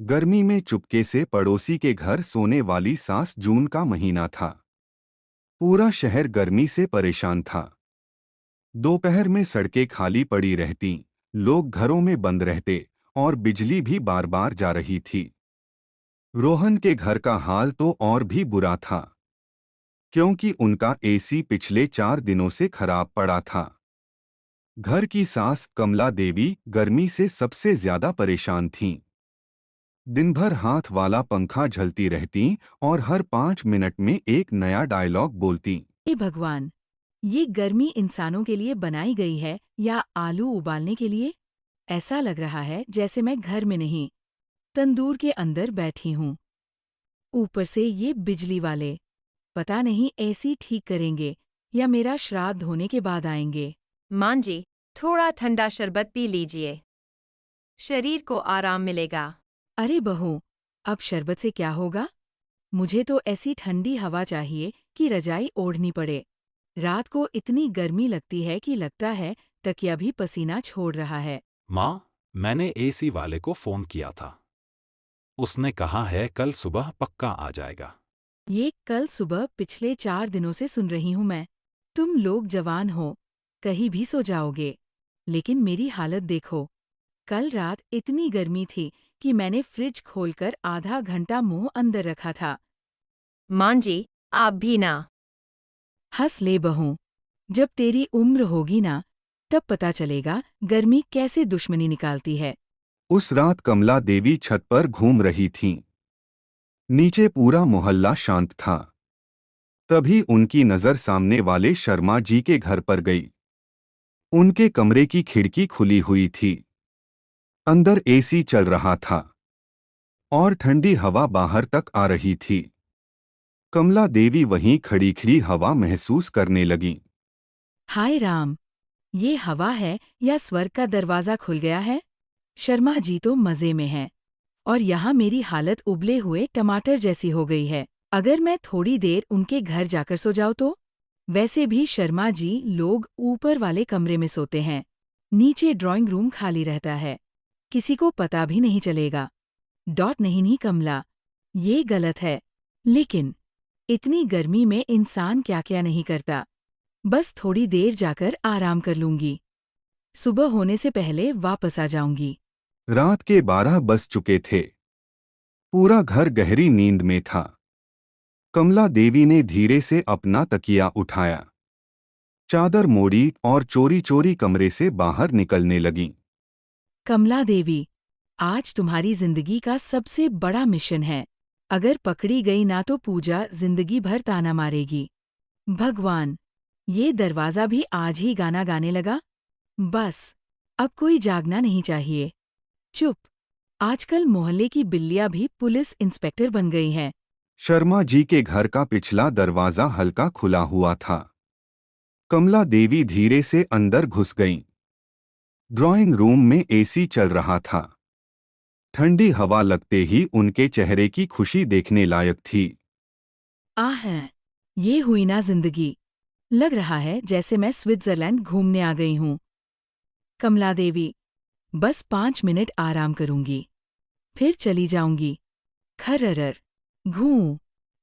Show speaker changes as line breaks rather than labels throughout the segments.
गर्मी में चुपके से पड़ोसी के घर सोने वाली सास। जून का महीना था। पूरा शहर गर्मी से परेशान था। दोपहर में सड़कें खाली पड़ी रहती, लोग घरों में बंद रहते और बिजली भी बार बार जा रही थी। रोहन के घर का हाल तो और भी बुरा था, क्योंकि उनका एसी पिछले 4 दिनों से खराब पड़ा था। घर की सास कमला देवी गर्मी से सबसे ज्यादा परेशान थीं। दिन भर हाथ वाला पंखा झलती रहती और हर 5 मिनट में एक नया डायलॉग बोलती।
हे भगवान, ये गर्मी इंसानों के लिए बनाई गई है या आलू उबालने के लिए? ऐसा लग रहा है जैसे मैं घर में नहीं, तंदूर के अंदर बैठी हूँ। ऊपर से ये बिजली वाले, पता नहीं एसी ठीक करेंगे या मेरा श्राद्ध होने के बाद आएंगे।
मां जी, थोड़ा ठंडा शरबत पी लीजिए, शरीर को आराम मिलेगा।
अरे बहू, अब शरबत से क्या होगा? मुझे तो ऐसी ठंडी हवा चाहिए कि रजाई ओढ़नी पड़े। रात को इतनी गर्मी लगती है कि लगता है तकिया भी पसीना छोड़ रहा है।
माँ, मैंने एसी वाले को फोन किया था। उसने कहा है कल सुबह पक्का आ जाएगा।
ये कल सुबह पिछले 4 दिनों से सुन रही हूँ मैं। तुम लोग जवान हो, कहीं भी सो जाओगे। लेकिन मेरी हालत देखो। कल रात इतनी गर्मी थी कि मैंने फ्रिज खोलकर आधा घंटा मुंह अंदर रखा था।
मां जी, आप भी ना।
हंस ले बहू, जब तेरी उम्र होगी ना, तब पता चलेगा गर्मी कैसे दुश्मनी निकालती है।
उस रात कमला देवी छत पर घूम रही थीं। नीचे पूरा मोहल्ला शांत था। तभी उनकी नजर सामने वाले शर्मा जी के घर पर गई। उनके कमरे की खिड़की खुली हुई थी। अंदर एसी चल रहा था और ठंडी हवा बाहर तक आ रही थी। कमला देवी वहीं खड़ी खड़ी हवा महसूस करने लगीं।
हाय राम, ये हवा है या स्वर्ग का दरवाजा खुल गया है? शर्मा जी तो मजे में हैं और यहाँ मेरी हालत उबले हुए टमाटर जैसी हो गई है। अगर मैं थोड़ी देर उनके घर जाकर सो जाऊँ तो? वैसे भी शर्मा जी लोग ऊपर वाले कमरे में सोते हैं। नीचे ड्राइंग रूम खाली रहता है। किसी को पता भी नहीं चलेगा। डॉट नहीं कमला, ये गलत है। लेकिन इतनी गर्मी में इंसान क्या क्या नहीं करता। बस थोड़ी देर जाकर आराम कर लूंगी। सुबह होने से पहले वापस आ जाऊंगी।
रात के 12 बज चुके थे। पूरा घर गहरी नींद में था। कमला देवी ने धीरे से अपना तकिया उठाया, चादर मोड़ी और चोरी चोरी कमरे से बाहर निकलने लगीं।
कमला देवी, आज तुम्हारी जिंदगी का सबसे बड़ा मिशन है। अगर पकड़ी गई ना तो पूजा जिंदगी भर ताना मारेगी। भगवान, ये दरवाजा भी आज ही गाना गाने लगा। बस, अब कोई जागना नहीं चाहिए। चुप, आजकल मोहल्ले की बिल्लियां भी पुलिस इंस्पेक्टर बन गई हैं।
शर्मा जी के घर का पिछला दरवाजा हल्का खुला हुआ था। कमला देवी धीरे से अंदर घुस गईं। ड्राइंग रूम में एसी चल रहा था। ठंडी हवा लगते ही उनके चेहरे की खुशी देखने लायक थी।
आह, ये हुई ना जिंदगी। लग रहा है जैसे मैं स्विट्जरलैंड घूमने आ गई हूँ। कमला देवी, बस 5 मिनट आराम करूंगी, फिर चली जाऊंगी। खर्रर, घूं,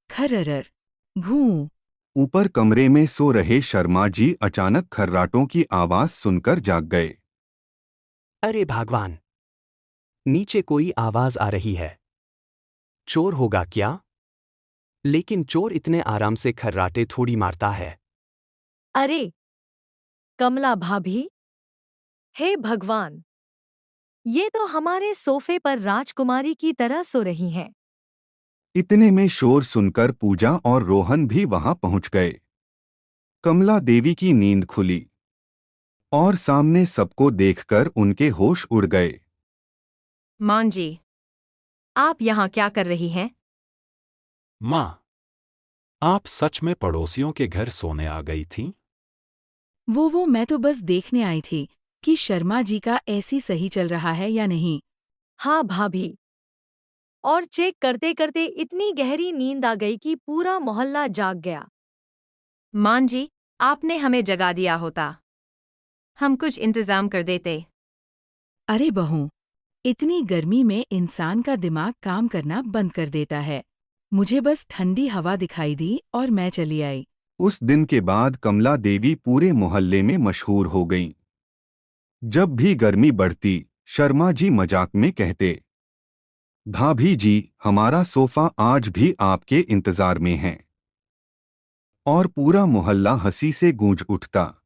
खर्रर, घूं।
ऊपर कमरे में सो रहे शर्मा जी अचानक खर्राटों की आवाज सुनकर जाग गए।
अरे भगवान! नीचे कोई आवाज आ रही है। चोर होगा क्या? लेकिन चोर इतने आराम से खर्राटे थोड़ी मारता है।
अरे कमला भाभी, हे भगवान, ये तो हमारे सोफे पर राजकुमारी की तरह सो रही हैं।
इतने में शोर सुनकर पूजा और रोहन भी वहां पहुंच गए। कमला देवी की नींद खुली और सामने सबको देखकर उनके होश उड़ गए।
मां जी, आप यहाँ क्या कर रही हैं?
माँ, आप सच में पड़ोसियों के घर सोने आ गई थीं?
वो मैं तो बस देखने आई थी कि शर्मा जी का ऐसी सही चल रहा है या नहीं।
हाँ भाभी, और चेक करते करते इतनी गहरी नींद आ गई कि पूरा मोहल्ला जाग गया।
मां जी, आपने हमें जगा दिया होता, हम कुछ इंतजाम कर देते।
अरे बहू, इतनी गर्मी में इंसान का दिमाग काम करना बंद कर देता है। मुझे बस ठंडी हवा दिखाई दी और मैं चली आई।
उस दिन के बाद कमला देवी पूरे मोहल्ले में मशहूर हो गईं। जब भी गर्मी बढ़ती, शर्मा जी मजाक में कहते, भाभी जी, हमारा सोफा आज भी आपके इंतजार में है। और पूरा मोहल्ला हंसी से गूंज उठता।